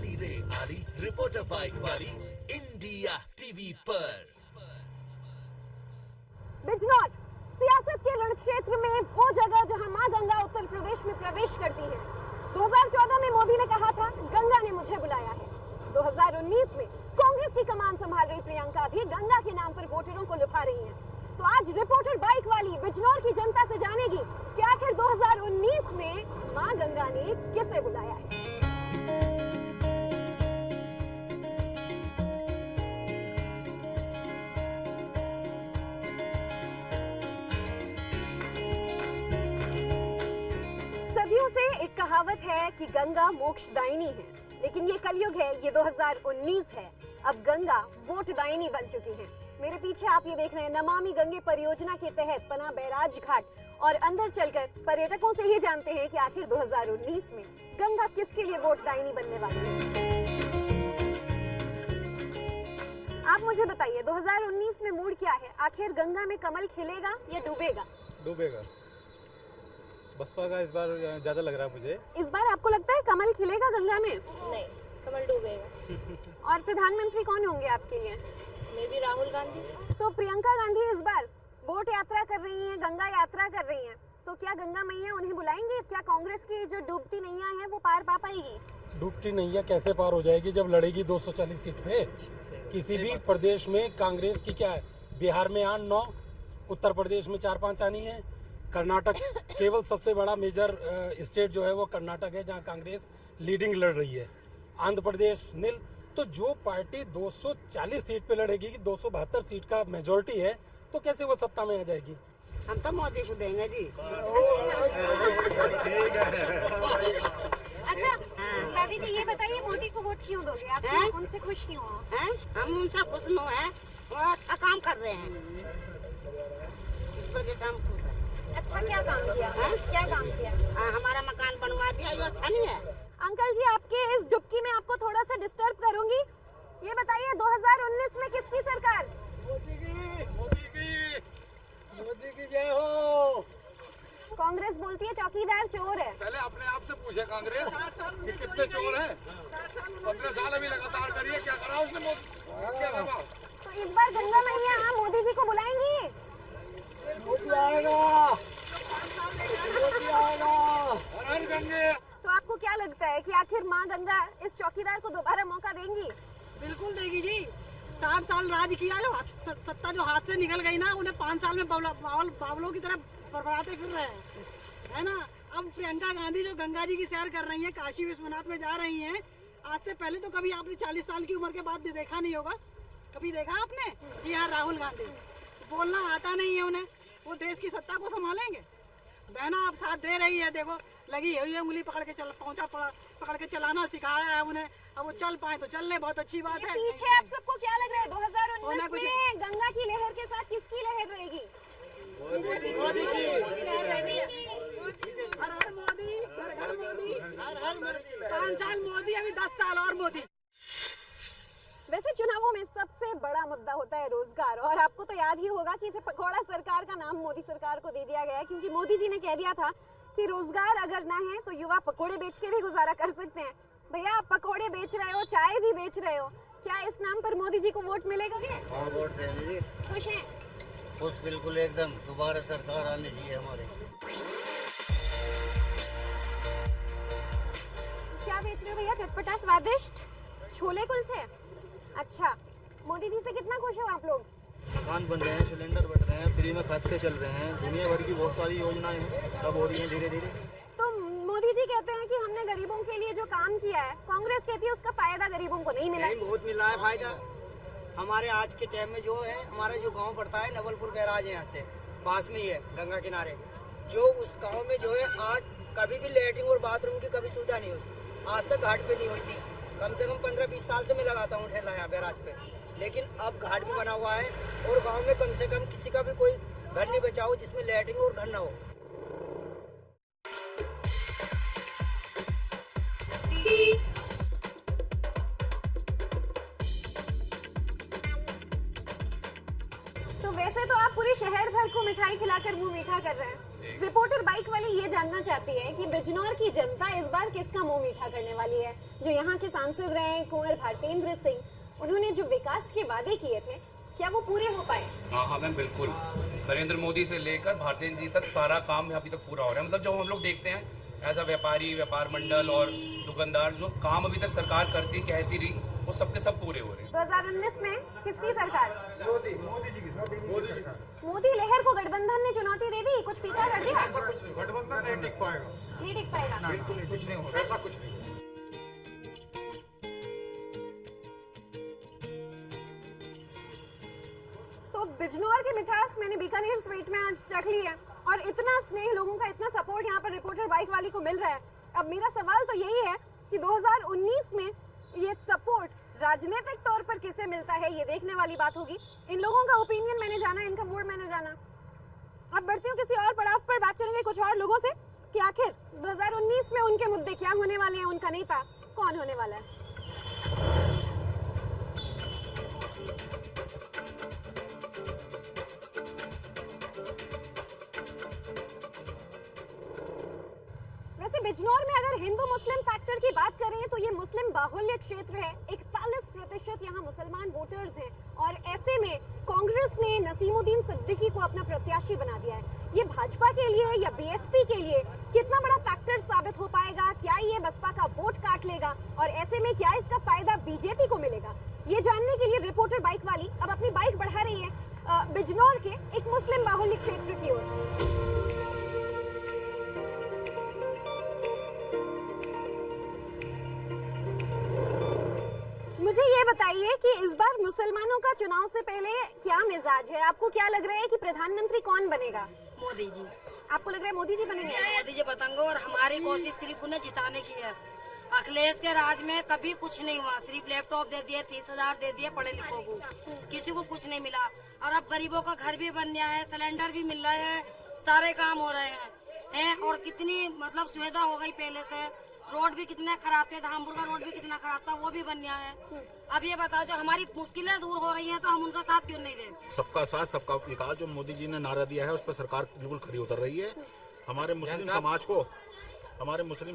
आली रे आली रिपोर्टर बाइक वाली इंडिया टीवी पर। बिजनौर सियासत के रण क्षेत्र में वो जगह जहां मां गंगा उत्तर प्रदेश में प्रवेश करती है। 2014 में मोदी ने कहा था गंगा ने मुझे बुलाया है। 2019 में कांग्रेस की कमान संभाल रही प्रियंका भी गंगा के नाम पर वोटरों को लुभा रही हैं। तो आज रिपोर्टर बाइक वाली बिजनौर की जनता से जानेगी कि आखिर 2019 में मां गंगा ने किसे बुलाया है। सदियों से एक कहावत है कि गंगा मोक्षदायिनी है, लेकिन ये कलयुग है, ये 2019 है। अब गंगा वोटदायिनी बन चुकी है। मेरे पीछे आप ये देख रहे हैं नमामि गंगे परियोजना के तहत बना बैराज घाट, और अंदर चलकर पर्यटकों से ही जानते हैं कि आखिर 2019 में गंगा किसके लिए वोटदायिनी बनने वाली है। आप मुझे बताइए 2019 में मूड क्या है? आखिर गंगा में कमल खिलेगा या डूबेगा? डूबेगा। बसपा का इस बार ज्यादा लग रहा है मुझे। इस बार आपको लगता है कमल खिलेगा गंगा में? नहीं, कमल डूबेगा। और प्रधानमंत्री कौन होंगे आपके लिए? May be Rahul Gandhi. तो प्रियंका गांधी इस बार बोट यात्रा कर रही हैं, गंगा यात्रा कर रही हैं, तो क्या गंगा मैया उन्हें बुलाएंगे? क्या कांग्रेस की जो डूबती नैया है वो पार पा पाएगी? डूबती नैया कैसे पार हो जाएगी जब लड़ेगी 240 सीट पे? किसी भी प्रदेश में कांग्रेस की क्या है? बिहार में 8-9, उत्तर प्रदेश में 4-5 आनी है, कर्नाटक केवल सबसे बड़ा मेजर स्टेट जो है वो कर्नाटक है जहां कांग्रेस लीडिंग लड़ रही है। आंध्र प्रदेश नील। तो जो पार्टी 240 सीट पे लड़ेगी, 272 सीट का मेजोरिटी है, तो कैसे वो सत्ता में आ जाएगी? हम तो मोदी को देंगे जी। अच्छा दादी जी ये बताइए मोदी को वोट क्यों दोगे आप? उनसे खुश क्यों हो? हम उनसे खुश न है, वो अच्छा काम कर रहे हैं, इस वजह से हम खुश हैं। अच्छा क्या काम किया? क्या काम किया? हमारा मकान बनवा दिया, ये अच्छा नहीं है? अंकल जी आपके इस डुबकी में आपको थोड़ा सा डिस्टर्ब करूंगी। ये बताइए 2019 में किसकी सरकार? मोदी की जय हो। कांग्रेस बोलती है चौकीदार चोर है। पहले अपने आप से पूछे कांग्रेस कि कितने चोर हैं। 15 साल अभी लगातार करिए, क्या करा उसने इसके अलावा? तो इस बार गंगा मैया मोदी जी को बुलाएंगी? मोदी आएगा, मोदी आएगा। हर हर गंगे। तो आपको क्या लगता है कि आखिर माँ गंगा इस चौकीदार को दोबारा मौका देंगी? बिल्कुल देगी जी। 60 साल राज किया, जो सत्ता जो हाथ से निकल गई ना, उन्हें 5 साल में बावलों की तरह बरबराते फिर रहे हैं, है ना। अब प्रियंका गांधी जो गंगा जी की सैर कर रही हैं, काशी विश्वनाथ में जा रही हैं, आज से पहले तो कभी आपने 40 साल की उम्र के बाद देखा नहीं होगा। कभी देखा आपने? जी हाँ, राहुल गांधी। बोलना आता नहीं है उन्हें, वो देश की सत्ता को संभालेंगे? बहना आप साथ दे रही है, देखो लगी हुई है, उंगली पकड़ के पकड़ के चलाना सिखाया है उन्हें। अब वो चल पाए तो चलने, बहुत अच्छी बात है। पीछे आप सबको क्या लग रहा है 2019 में गंगा की लहर के साथ किसकी लहर रहेगी? मोदी की। हर हर मोदी, हर हर मोदी, हर हर मोदी। 5 साल मोदी, अभी 10 साल और मोदी। वैसे चुनावों में सबसे बड़ा मुद्दा होता है रोजगार, और आपको तो याद ही होगा कि इसे पकौड़ा सरकार का नाम मोदी सरकार को दे दिया गया है, क्योंकि मोदी जी ने कह दिया था कि रोजगार अगर ना है तो युवा पकोड़े बेच के भी गुजारा कर सकते हैं। भैया आप पकोड़े बेच रहे हो, चाय भी बेच रहे हो, क्या इस नाम पर मोदी जी को वोट मिलेगा? हाँ, वोट देंगे। खुश हैं? खुश बिल्कुल एकदम। दोबारा सरकार आनी चाहिए हमारी। क्या बेच रहे हो भैया? चटपटा स्वादिष्ट छोले कुलचे। अच्छा, मोदी जी से कितना खुश हो आप लोग? मकान बन रहे हैं, सिलेंडर बढ़ रहे हैं, फ्री में खाते चल रहे हैं, दुनिया भर की बहुत सारी योजनाएं हैं, सब हो रही हैं धीरे धीरे। तो मोदी जी कहते हैं कि हमने गरीबों के लिए जो काम किया है, कांग्रेस कहती है उसका फायदा गरीबों को नहीं मिला। बहुत मिला है फायदा। हमारे आज के टाइम में जो है, हमारा जो गांव पड़ता है नवलपुर बैराज है, यहाँ से पास में ही है, गंगा किनारे। जो उस गांव में जो है आज कभी भी लैट्रिन और बाथरूम की कभी सुविधा नहीं हुई, आज तक घाट पे नहीं हुई थी। कम से कम 15-20 साल से मैं लगाता हूँ ठेला यहाँ बैराज पे, लेकिन अब घाट भी बना हुआ है और गांव में कम से कम किसी का भी कोई घर नहीं बचा हो जिसमें लैट्रिन और घर ना हो। तो वैसे तो आप पूरे शहर भर को मिठाई खिलाकर मुंह मीठा कर रहे हैं, रिपोर्टर बाइक वाली ये जानना चाहती है कि बिजनौर की जनता इस बार किसका मुंह मीठा करने वाली है। जो यहाँ के सांसद रहे कुंवर भारतेंद्र सिंह, उन्होंने जो विकास के वादे किए थे, क्या वो पूरे हो पाए? हाँ मैम, बिल्कुल। नरेंद्र मोदी से लेकर भारतेंद्र जी तक सारा काम अभी तक पूरा हो रहा है। मतलब जो हम लोग देखते हैं एज अ व्यापारी, व्यापार मंडल और दुकानदार, जो काम अभी तक सरकार करती कहती रही, वो सबके सब पूरे हो रहे हैं। 2019 में किसकी सरकार? मोदी लहर को गठबंधन ने चुनौती दे दी, कुछ फीका कर दिया? गठबंधन नहीं टिक पाएगा, नहीं टिक पाएगा, बिल्कुल नहीं, कुछ नहीं होगा, ऐसा कुछ नहीं। तो बिजनौर की मिठास मैंने बीकानेर स्वीट में आज चख ली है और इतना स्नेह, लोगों का इतना सपोर्ट यहाँ पर रिपोर्टर बाइक वाली को मिल रहा है। अब मेरा सवाल तो यही है कि 2019 में ये सपोर्ट राजनीतिक तौर पर किसे मिलता है, ये देखने वाली बात होगी। इन लोगों का ओपिनियन मैंने जाना, इनका वोट मैंने जाना। अब बढ़ती हूँ किसी और पड़ाव पर, बात करेंगे कुछ और लोगों से कि आखिर 2019 में उनके मुद्दे क्या होने वाले हैं, उनका नेता कौन होने वाला है। बिजनौर में अगर हिंदू मुस्लिम फैक्टर की बात करें तो ये मुस्लिम बाहुल्य क्षेत्र है। 41% यहाँ मुसलमान वोटर्स हैं और ऐसे में कांग्रेस ने नसीमुद्दीन सिद्दीकी को अपना प्रत्याशी बना दिया है। ये भाजपा के लिए या बीएसपी के लिए कितना बड़ा फैक्टर साबित हो पाएगा? क्या ये बसपा का वोट काट लेगा और ऐसे में क्या इसका फायदा बीजेपी को मिलेगा? ये जानने के लिए रिपोर्टर बाइक वाली अब अपनी बाइक बढ़ा रही है बिजनौर के एक मुस्लिम बाहुल्य क्षेत्र की ओर। मुझे ये बताइए कि इस बार मुसलमानों का चुनाव से पहले क्या मिजाज है? आपको क्या लग रहा है कि प्रधानमंत्री कौन बनेगा? मोदी जी। आपको लग रहा है मोदी जी बनेंगे? मोदी जी बताएंगे और हमारी कोशिश सिर्फ उन्हें जिताने की है। अखिलेश के राज में कभी कुछ नहीं हुआ, सिर्फ लैपटॉप दे दिए, 30,000 दे दिए पढ़े लिखों को, किसी को कुछ नहीं मिला। और अब गरीबों का घर भी बन गया है, सिलेंडर भी मिल रहे हैं, सारे काम हो रहे हैं और कितनी मतलब सुविधा हो गई पहले से। रोड भी कितने खराब थे, धामपुर का रोड भी कितना खराब था, वो भी बन गया है। अब ये बताओ, जो हमारी मुश्किलें दूर हो रही हैं तो हम उनका साथ क्यों नहीं दें? सबका साथ सबका विकास जो मोदी जी ने नारा दिया है, उस पर सरकार बिल्कुल खरी उतर रही है। हमारे मुस्लिम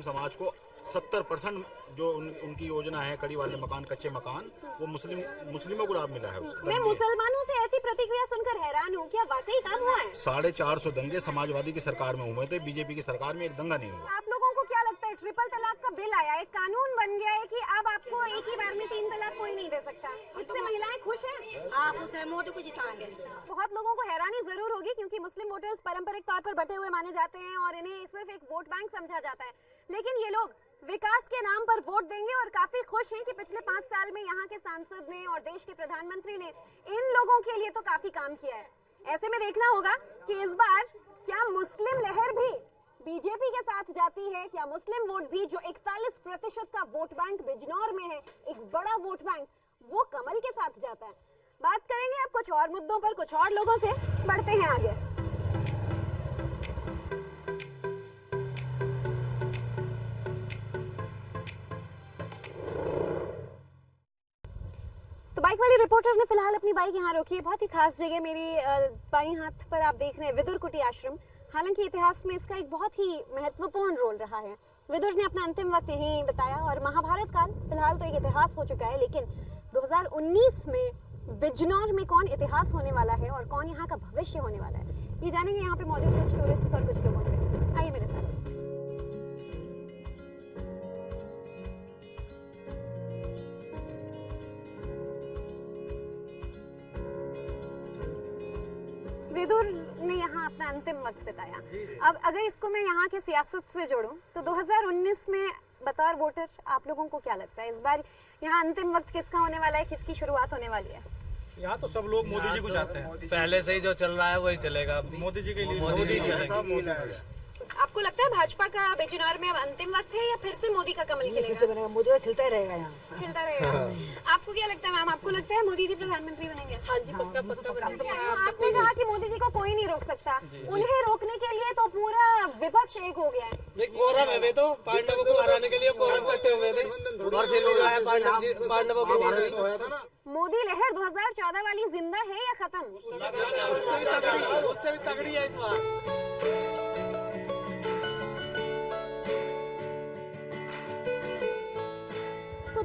समाज को 70% जो उनकी योजना है, कड़ी वाले मकान, कच्चे मकान, वो मुस्लिमों को लाभ मिला है उसका। मैं मुसलमानों से ऐसी प्रतिक्रिया सुनकर हैरान हूँ, क्या वाकई काम हुआ है? 450 दंगे समाजवादी की सरकार में हुए थे, बीजेपी की सरकार में एक दंगा नहीं हुआ। आप लोगों को क्या लगता है, ट्रिपल तलाक का बिल आया, एक कानून बन गया है कि अब आपको एक ही बार में 3 तलाक कोई नहीं दे सकता, इससे महिलाएं खुश हैं? आप उसे मोदी को जिताएंगे। बहुत लोगों को हैरानी जरूर होगी क्योंकि मुस्लिम वोटर्स पारंपरिक तौर पर बटे हुए माने जाते हैं और इन्हें सिर्फ एक वोट बैंक समझा जाता है, लेकिन ये लोग विकास के नाम पर वोट देंगे और काफी खुश हैं कि पिछले 5 साल में यहाँ के सांसद ने और देश के प्रधानमंत्री ने इन लोगों के लिए तो काफी काम किया है। ऐसे में देखना होगा कि इस बार क्या मुस्लिम लहर भी बीजेपी के साथ जाती है, क्या मुस्लिम वोट भी, जो 41% का वोट बैंक बिजनौर में है, एक बड़ा वोट बैंक, वो कमल के साथ जाता है। बात करेंगे अब कुछ और मुद्दों पर, कुछ और लोगों से, बढ़ते हैं आगे। तो बाइक वाली रिपोर्टर ने फिलहाल अपनी बाइक यहाँ रोकी है बहुत ही खास जगह। मेरी बाईं हाथ पर आप देख रहे हैं विदुर कुटी आश्रम। हालांकि इतिहास में इसका एक बहुत ही महत्वपूर्ण रोल रहा है। विदुर ने अपना अंतिम वक्त यहीं बताया और महाभारत काल फिलहाल तो एक इतिहास हो चुका है, लेकिन 2019 में बिजनौर में कौन इतिहास होने वाला है और कौन यहाँ का भविष्य होने वाला है, ये जानेंगे यहाँ पे मौजूद कुछ टूरिस्ट और कुछ लोगों से। आइए मेरे साथ। विदुर ने यहाँ अपना अंतिम वक्त बिताया। अब अगर इसको मैं यहाँ के सियासत से जोड़ूं तो 2019 में बतौर वोटर आप लोगों को क्या लगता है इस बार यहाँ अंतिम वक्त किसका होने वाला है, किसकी शुरुआत होने वाली है? यहाँ तो सब लोग मोदी जी को चाहते हैं, पहले से ही जो चल रहा है वही चलेगा। मोदी जी के लिए मोदी। आपको लगता है भाजपा का बिजनौर में अब अंतिम वक्त है या फिर से मोदी का कमल खिलेगा? मोदी का खिलता ही रहेगा यहाँ, खिलता रहेगा। आपको क्या लगता है मैम, आपको लगता है मोदी जी प्रधानमंत्री बनेंगे? हाँ जी, पक्का पक्का बनेंगे। आपने कहा कि मोदी जी को कोई नहीं रोक सकता, उन्हें रोकने के लिए तो पूरा विपक्ष एक हो गया है। कोरम है, वे तो पांडवों को हराने के लिए कोरम करते हुए थे और फिर हो रहा है पांडवों की। मोदी लहर 2014 वाली जिंदा है या खत्म? उससे भी तगड़ी है इस बार।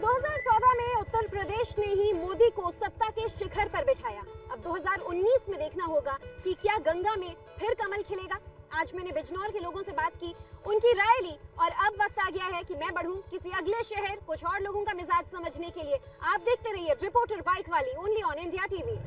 2014 में उत्तर प्रदेश ने ही मोदी को सत्ता के शिखर पर बिठाया। अब 2019 में देखना होगा कि क्या गंगा में फिर कमल खिलेगा। आज मैंने बिजनौर के लोगों से बात की, उनकी राय ली और अब वक्त आ गया है कि मैं बढ़ूं किसी अगले शहर, कुछ और लोगों का मिजाज समझने के लिए। आप देखते रहिए रिपोर्टर बाइक वाली, ओनली ऑन इंडिया टीवी।